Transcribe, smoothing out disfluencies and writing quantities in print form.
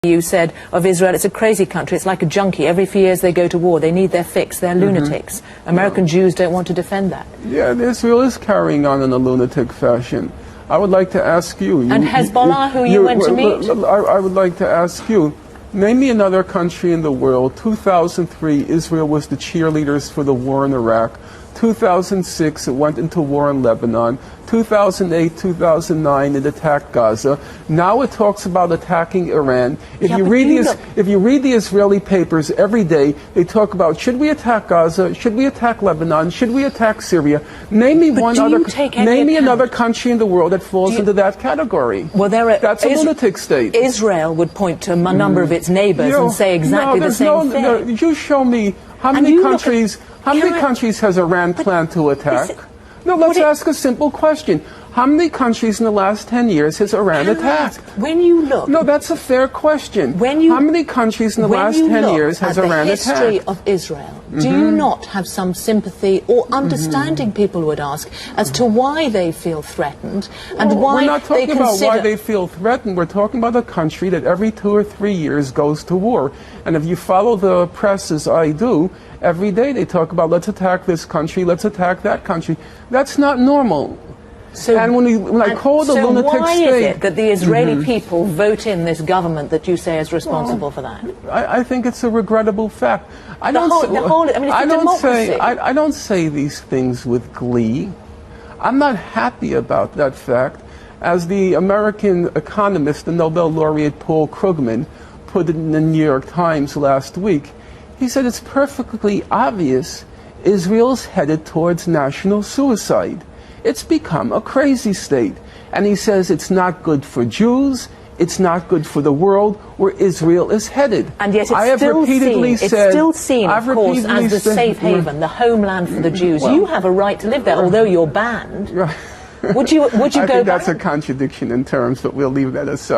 You said of Israel, it's a crazy country, it's like a junkie. Every few years they go to war, they need their fix, they're lunatics. American Jews don't want to defend that. Yeah, Israel is carrying on in a lunatic fashion. I would like to ask you... And Hezbollah, who you went to meet? I would like to ask you, name me another country in the world. 2003, Israel was the cheerleaders for the war in Iraq. 2006, it went into war in Lebanon. 2008, 2009, it attacked Gaza. Now it talks about attacking Iran. If you read the Israeli papers every day, they talk about, should we attack Gaza? Should we attack Lebanon? Should we attack Syria? Name me another country in the world that falls into that category. Well, that's a lunatic state. Israel would point to a number of its neighbors and say exactly the same thing. No, you show me how many countries has Iran planned to attack? No, let's ask a simple question. How many countries in the last 10 years has Iran attacked? When you look... No, that's a fair question. How many countries in the last 10 years has Iran attacked? When you look at the history of Israel, do you not have some sympathy or understanding, people would ask, as to why they feel threatened and why we're not talking about why they feel threatened. We're talking about a country that every 2 or 3 years goes to war. And if you follow the press as I do, every day they talk about let's attack this country, let's attack that country. That's not normal. And when I call it a lunatic state... So why is it that the Israeli people vote in this government that you say is responsible for that? I think it's a regrettable fact. I don't say these things with glee. I'm not happy about that fact. As the American economist, the Nobel laureate Paul Krugman, put it in the New York Times last week, he said it's perfectly obvious Israel's headed towards national suicide. It's become a crazy state. And he says it's not good for Jews, it's not good for the world where Israel is headed. And yet it's still seen, of course, as the safe haven, the homeland for the Jews. Well, you have a right to live there, although you're banned. Right. Would you go back? I think that's a contradiction in terms, but we'll leave that aside.